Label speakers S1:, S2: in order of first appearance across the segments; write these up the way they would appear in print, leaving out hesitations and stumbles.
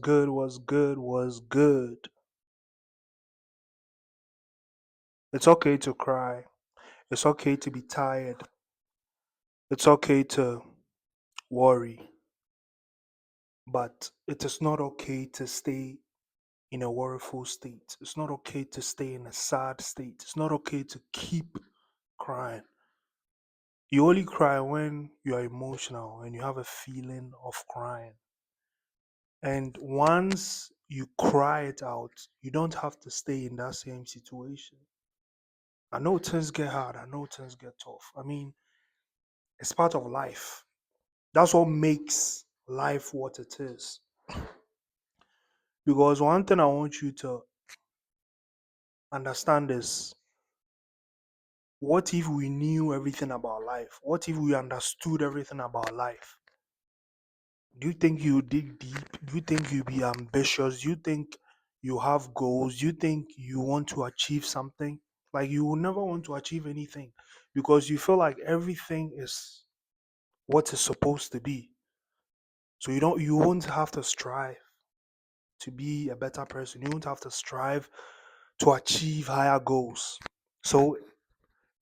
S1: Good was good was good. It's okay to cry. It's okay to be tired. It's okay to worry. But it is not okay to stay in a worryful state. It's not okay to stay in a sad state. It's not okay to keep crying. You only cry when you are emotional and you have a feeling of crying. And once you cry it out, you don't have to stay in that same situation. I know things get hard. I know things get tough. I mean, it's part of life. That's what makes life what it is. Because one thing I want you to understand is what if we knew everything about life? What if we understood everything about life? Do you think you dig deep? Do you think you be ambitious? Do you think you have goals? Do you think you want to achieve something? Like you will never want to achieve anything because you feel like everything is what it's supposed to be. So you won't have to strive to be a better person. You won't have to strive to achieve higher goals. So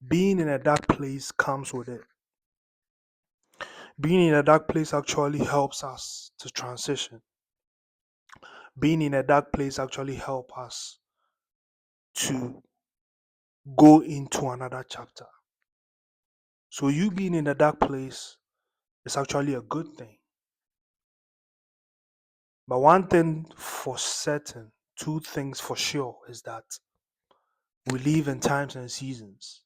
S1: being in a dark place comes with it. Being in a dark place actually helps us to transition. Being in a dark place actually helps us to go into another chapter. So you being in a dark place is actually a good thing. But one thing for certain, two things for sure is that we live in times and seasons.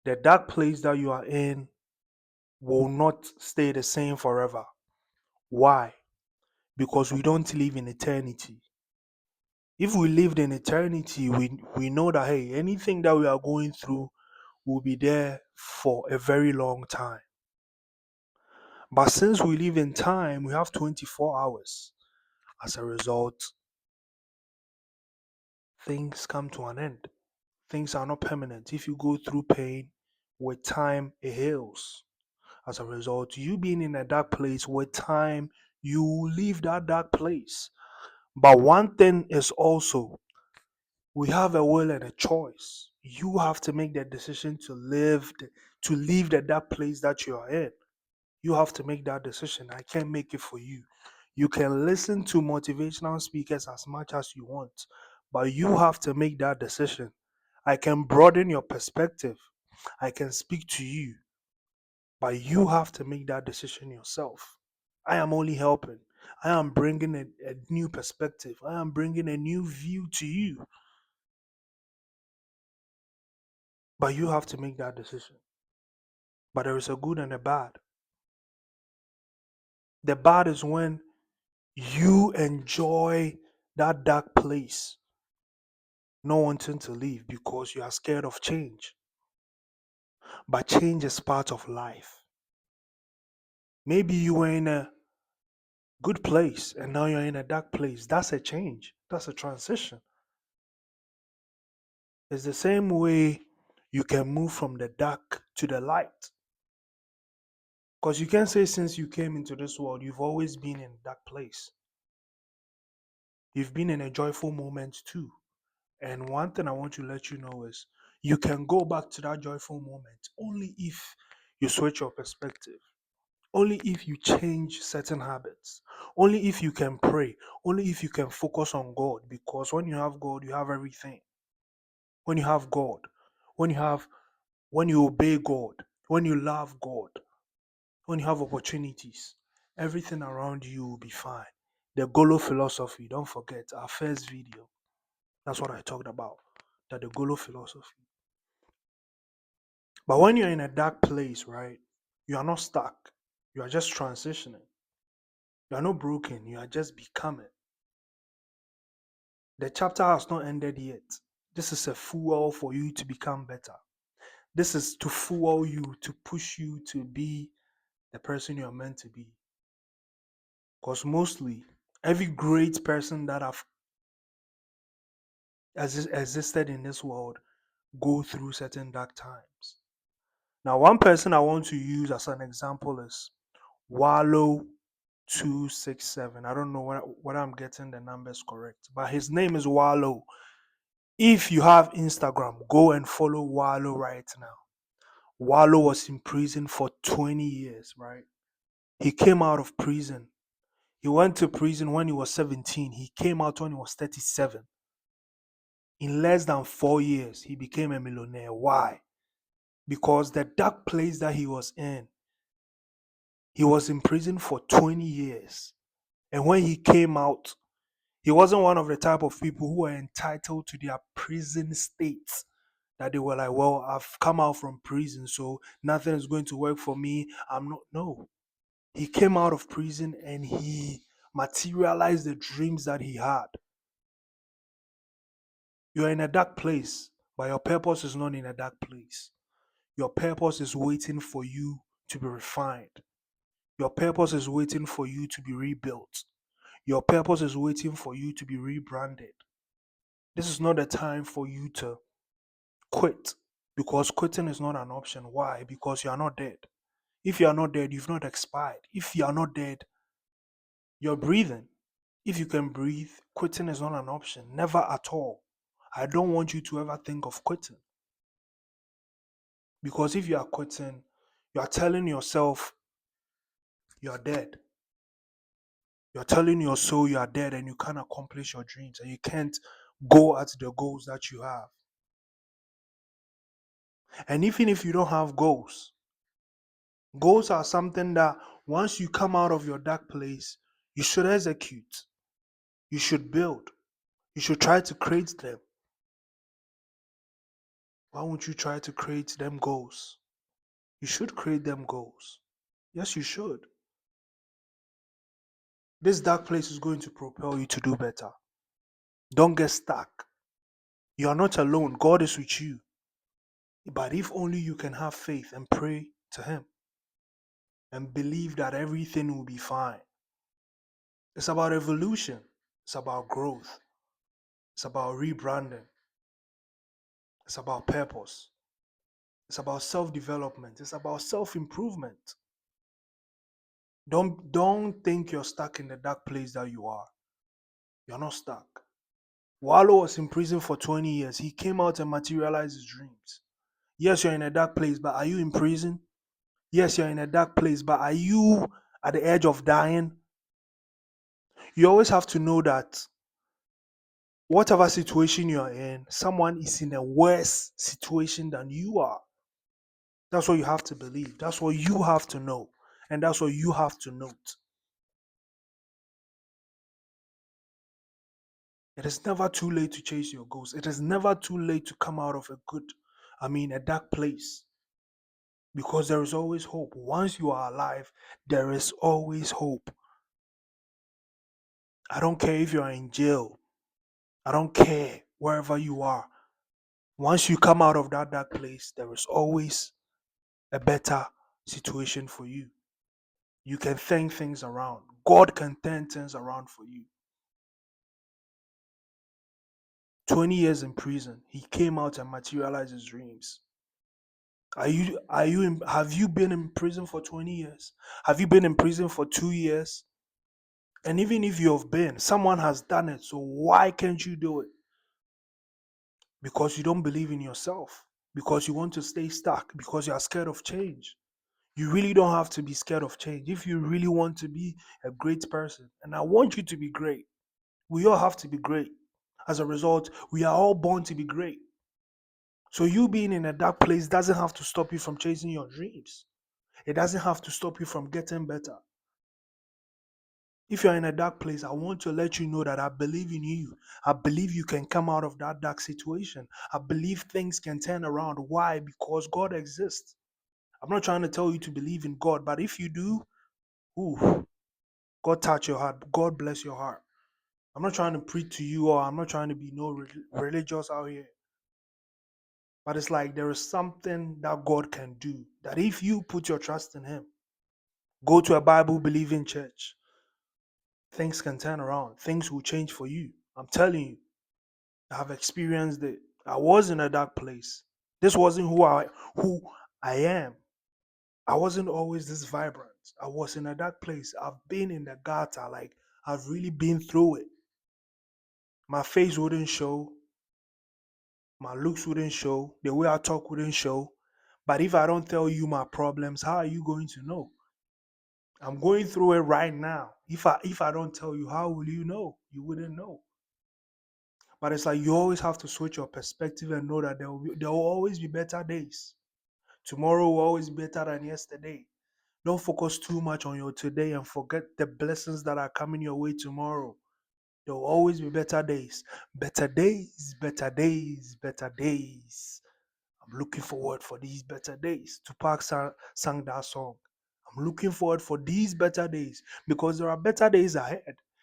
S1: The dark place that you are in will not stay the same forever. Why? Because we don't live in eternity. If we lived in eternity, we know that hey, anything that we are going through will be there for a very long time. But since we live in time, we have 24 hours. As a result, things come to an end. Things are not permanent. If you go through pain, with time it heals. As a result, you being in a dark place, with time you leave that dark place. But one thing is also we have a will and a choice. You have to make the decision to leave the dark place that you are in. You have to make that decision. I can't make it for you. You can listen to motivational speakers as much as you want, but you have to make that decision. I can broaden your perspective. I can speak to you, but you have to make that decision yourself. I am only helping. I am bringing a new perspective. I am bringing a new view to you, but you have to make that decision. But there is a good and a bad. The bad is when you enjoy that dark place, not wanting to leave because you are scared of change. But change is part of life. Maybe you were in a good place and now you're in a dark place. That's a change, that's a transition. It's the same way you can move from the dark to the light. Because you can't say since you came into this world, you've always been in a dark place. You've been in a joyful moment too. And one thing I want to let you know is you can go back to that joyful moment only if you switch your perspective, only if you change certain habits, only if you can pray, only if you can focus on God. Because when you have God, you have everything. When you have God, when you have when you obey God, when you love God, when you have opportunities, everything around you will be fine. The Golo philosophy, don't forget our first video. That's what I talked about. That the Golo philosophy. But when you're in a dark place, right, you are not stuck. You are just transitioning. You are not broken. You are just becoming. The chapter has not ended yet. This is a fuel for you to become better. This is to fuel you, to push you to be the person you are meant to be. Because mostly, every great person that have existed in this world go through certain dark times. Now, one person I want to use as an example is Wallow 267. I don't know what I'm getting the numbers correct, but his name is Wallow. If you have Instagram, go and follow Wallow right now. Wallow was in prison for 20 years, right? He came out of prison. He went to prison when he was 17. He came out when he was 37. In less than 4 years, he became a millionaire. Why? Because the dark place that he was in prison for 20 years. And when he came out, he wasn't one of the type of people who were entitled to their prison states. That they were like, well, I've come out from prison, so nothing is going to work for me. I'm not. No. He came out of prison and he materialized the dreams that he had. You're in a dark place, but your purpose is not in a dark place. Your purpose is waiting for you to be refined. Your purpose is waiting for you to be rebuilt. Your purpose is waiting for you to be rebranded. This is not the time for you to quit because quitting is not an option. Why? Because you are not dead. If you are not dead, you've not expired. If you are not dead, you're breathing. If you can breathe, quitting is not an option. Never at all. I don't want you to ever think of quitting because if you are quitting, you are telling yourself you're dead. You're telling your soul you are dead and you can't accomplish your dreams and you can't go at the goals that you have. And even if you don't have goals, goals are something that once you come out of your dark place, you should execute, you should build, you should try to create them. Why won't you try to create them goals? You should create them goals. Yes, you should. This dark place is going to propel you to do better. Don't get stuck. You are not alone. God is with you. But if only you can have faith and pray to Him and believe that everything will be fine. It's about evolution, it's about growth, it's about rebranding, it's about purpose, it's about self development, it's about self improvement. Don't think you're stuck in the dark place that you are. You're not stuck. Wallo was in prison for 20 years. He came out and materialized his dreams. Yes, you're in a dark place, but are you in prison? Yes, you're in a dark place, but are you at the edge of dying? You always have to know that whatever situation you're in, someone is in a worse situation than you are. That's what you have to believe. That's what you have to know. And that's what you have to note. It is never too late to chase your goals. It is never too late to come out of a dark place. Because there is always hope. Once you are alive, there is always hope. I don't care if you're in jail. I don't care wherever you are. Once you come out of that dark place, there is always a better situation for you. You can turn things around. God can turn things around for you. 20 years in prison, he came out and materialized his dreams. Have you been in prison for 20 years? Have you been in prison for 2 years? And even if you have been, someone has done it. So why can't you do it? Because you don't believe in yourself. Because you want to stay stuck. Because you are scared of change. You really don't have to be scared of change. If you really want to be a great person, and I want you to be great, we all have to be great. As a result, we are all born to be great. So you being in a dark place doesn't have to stop you from chasing your dreams. It doesn't have to stop you from getting better. If you're in a dark place, I want to let you know that I believe in you. I believe you can come out of that dark situation. I believe things can turn around. Why? Because God exists. I'm not trying to tell you to believe in God, but if you do, ooh, God touch your heart. God bless your heart. I'm not trying to preach to you or I'm not trying to be no religious out here. But it's like there is something that God can do. That if you put your trust in Him, go to a Bible believing church, things can turn around. Things will change for you. I'm telling you, I have experienced it. I was in a dark place. This wasn't who I am. I wasn't always this vibrant. I was in a dark place. I've been in the gutter. Like, I've really been through it. My face wouldn't show, my looks wouldn't show, the way I talk wouldn't show. But if I don't tell you my problems, how are you going to know? I'm going through it right now. If I don't tell you, how will you know? You wouldn't know. But it's like you always have to switch your perspective and know that there will always be better days. Tomorrow will always be better than yesterday. Don't focus too much on your today and forget the blessings that are coming your way tomorrow. There will always be better days. Better days, better days, better days. I'm looking forward for these better days. Tupac sang that song. I'm looking forward for these better days because there are better days ahead.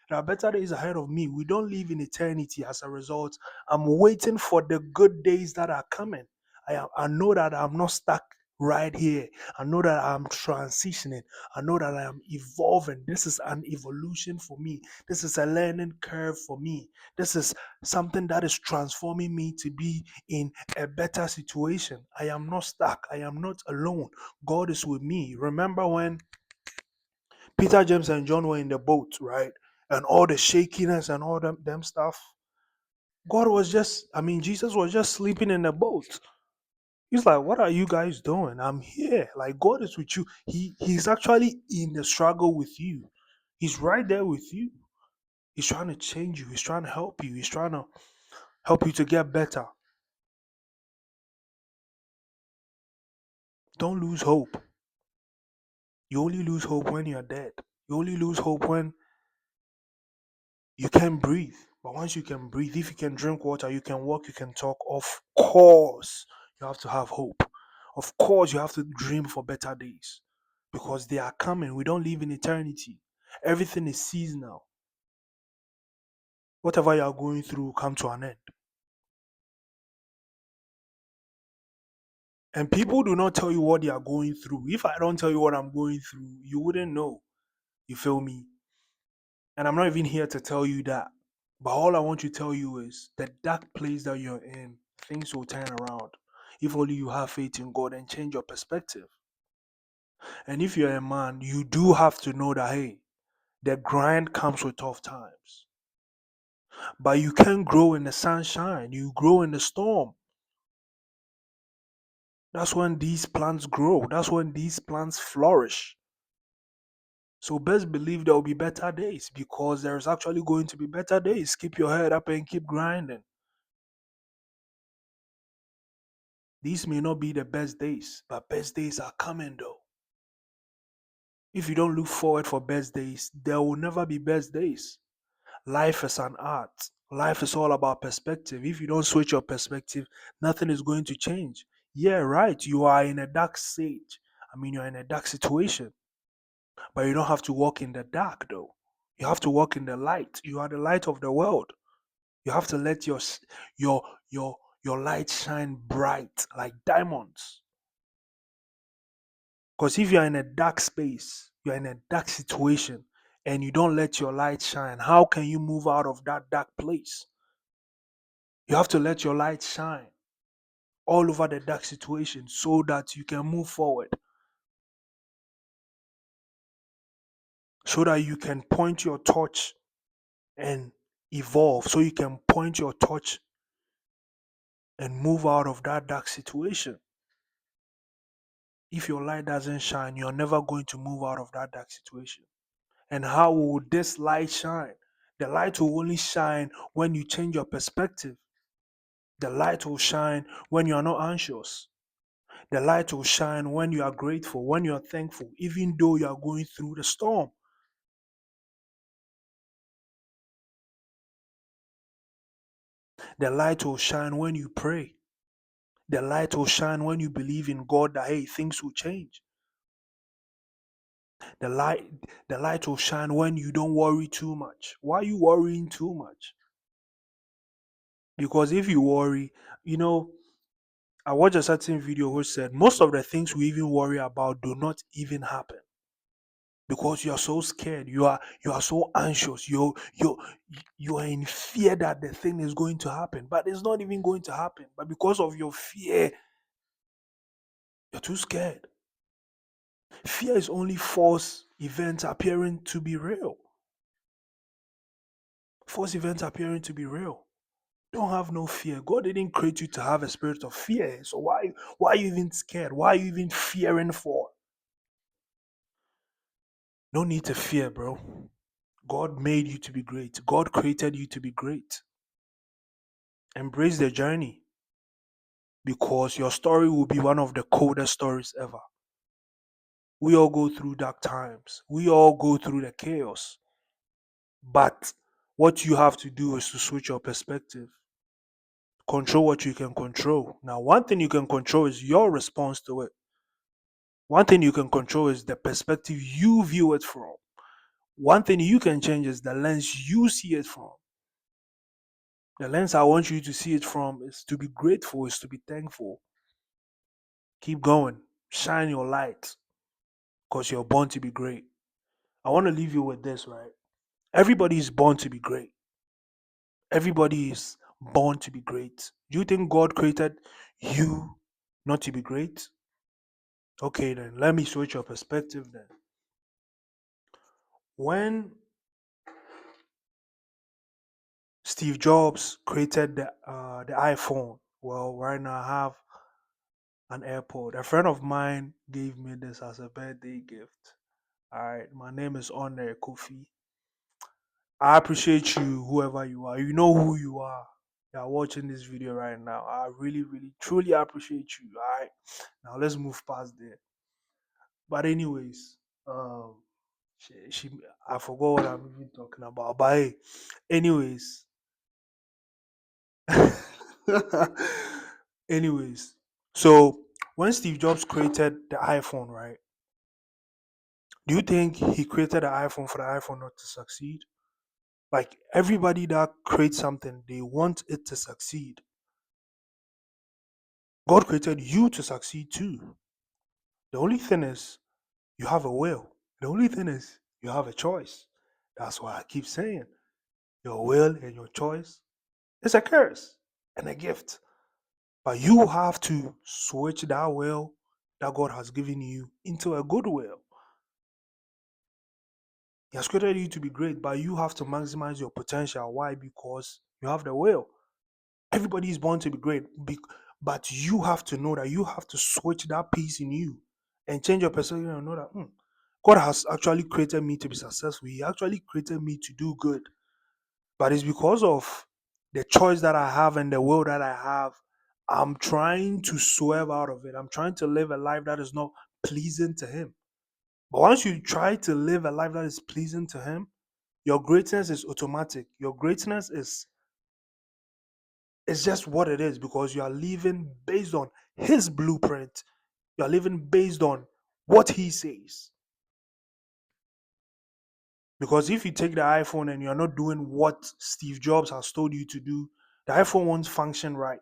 S1: There are better days ahead of me. We don't live in eternity as a result. I'm waiting for the good days that are coming. I know that I'm not stuck right here. I know that I'm transitioning. I know that I am evolving. This is an evolution for me. This is a learning curve for me. This is something that is transforming me to be in a better situation. I am not stuck. I am not alone. God is with me. Remember when Peter, James, and John were in the boat, right? And all the shakiness and all them stuff. God was just, I mean, Jesus was just sleeping in the boat. He's like, what are you guys doing? I'm here. Like, God is with you. He's actually in the struggle with you. He's right there with you. He's trying to change you. He's trying to help you. He's trying to help you to get better. Don't lose hope. You only lose hope when you're dead. You only lose hope when you can't breathe. But once you can breathe, if you can drink water, you can walk, you can talk, of course, you have to have hope. Of course, you have to dream for better days because they are coming. We don't live in eternity. Everything is seasonal. Whatever you are going through will come to an end. And people do not tell you what they are going through. If I don't tell you what I'm going through, you wouldn't know. You feel me? And I'm not even here to tell you that. But all I want to tell you is the dark place that you're in, things will turn around. If only you have faith in God and change your perspective. And if you're a man, you do have to know that, hey, the grind comes with tough times. But you can't grow in the sunshine, you grow in the storm. That's when these plants grow, that's when these plants flourish. So best believe there will be better days because there's actually going to be better days. Keep your head up and keep grinding. These may not be the best days, but best days are coming though. If you don't look forward for best days, there will never be best days. Life is an art. Life is all about perspective. If you don't switch your perspective, nothing is going to change. Yeah, right. You are in a dark stage. I mean, you're in a dark situation, but you don't have to walk in the dark though. You have to walk in the light. You are the light of the world. You have to let your your light shine bright like diamonds. Because if you're in a dark space, you're in a dark situation, and you don't let your light shine, how can you move out of that dark place? You have to let your light shine all over the dark situation so that you can move forward, so that you can point your torch and evolve, so you can point your torch and move out of that dark situation. If your light doesn't shine, you're never going to move out of that dark situation. And how will this light shine? The light will only shine when you change your perspective. The light will shine when you are not anxious. The light will shine when you are grateful, when you are thankful, even though you are going through the storm. The light will shine when you pray. The light will shine when you believe in God that hey, things will change. The light, the light will shine when you don't worry too much. Why are you worrying too much? Because if you worry, you know, I watched a certain video which said most of the things we even worry about do not even happen because you are so scared. You are so anxious. You are in fear that the thing is going to happen, but it's not even going to happen. But because of your fear, you're too scared. Fear is only false events appearing to be real. False events appearing to be real. Don't have no fear. God didn't create you to have a spirit of fear. So why are you even scared? Why are you even fearing for? No need to fear, bro. God made you to be great. God created you to be great. Embrace the journey because your story will be one of the coldest stories ever. We all go through dark times. We all go through the chaos. But what you have to do is to switch your perspective. Control what you can control. Now, one thing you can control is your response to it. One thing you can control is the perspective you view it from. One thing you can change is the lens you see it from. The lens I want you to see it from is to be grateful, is to be thankful. Keep going. Shine your light because you're born to be great. I want to leave you with this, right? Everybody is born to be great. Everybody is born to be great. Do you think God created you not to be great? Okay, then let me switch your perspective then. When Steve Jobs created the iPhone, well, right now I have an AirPod. A friend of mine gave me this as a birthday gift. All right, my name is Honor Kofi. I appreciate you, whoever you are. You know who you are. You are watching this video right now. I really, really, truly appreciate you. All right, now let's move past there. But anyways, she I forgot what I'm even talking about. But hey, anyways, anyways, so when Steve Jobs created the iPhone, right? Do you think he created the iPhone for the iPhone not to succeed? Like everybody that creates something, they want it to succeed. God created you to succeed too. The only thing is you have a will. The only thing is you have a choice. That's why I keep saying your will and your choice is a curse and a gift. But you have to switch that will that God has given you into a good will. He has created you to be great, but you have to maximize your potential. Why? Because you have the will. Everybody is born to be great, but you have to know that you have to switch that piece in you and change your perspective and know that God has actually created me to be successful. He actually created me to do good, but it's because of the choice that I have and the will that I have. I'm trying to swerve out of it. I'm trying to live a life that is not pleasing to Him. But once you try to live a life that is pleasing to Him, your greatness is automatic. Your greatness is it's just what it is because you are living based on His blueprint. You are living based on what He says. Because if you take the iPhone and you're not doing what Steve Jobs has told you to do, the iPhone won't function right.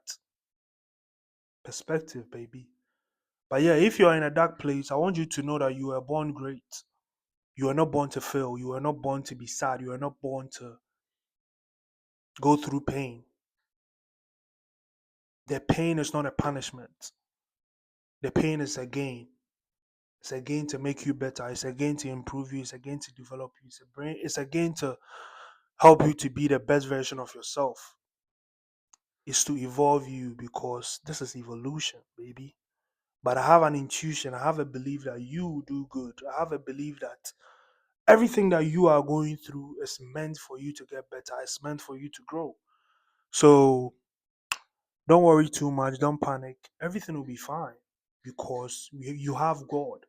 S1: Perspective, baby. But yeah, if you're in a dark place, I want you to know that you were born great. You are not born to fail. You are not born to be sad. You are not born to go through pain. The pain is not a punishment. The pain is a gain. It's a gain to make you better. It's a gain to improve you. It's a gain to develop you. It's a gain to help you to be the best version of yourself. It's to evolve you because this is evolution, baby. But I have an intuition. I have a belief that you will do good. I have a belief that everything that you are going through is meant for you to get better. It's meant for you to grow. So don't worry too much. Don't panic. Everything will be fine because you have God.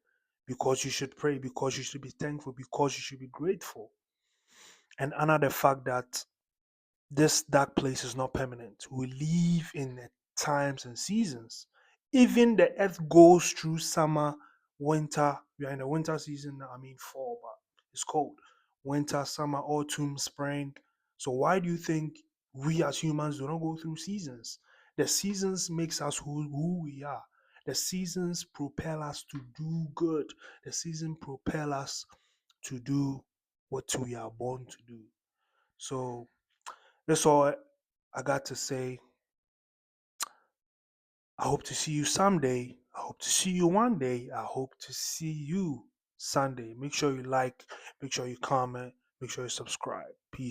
S1: Because you should pray. Because you should be thankful. Because you should be grateful. And honor the fact that this dark place is not permanent. We live in the times and seasons. Even the earth goes through summer, winter. We are in the winter season now. I mean fall, but it's cold. Winter, summer, autumn, spring. So why do you think we as humans do not go through seasons? The seasons makes us who we are. The seasons propel us to do good. The season propel us to do what we are born to do. So that's all I got to say. I hope to see you someday. I hope to see you one day. I hope to see you Sunday. Make sure you like, make sure you comment, make sure you subscribe. Peace.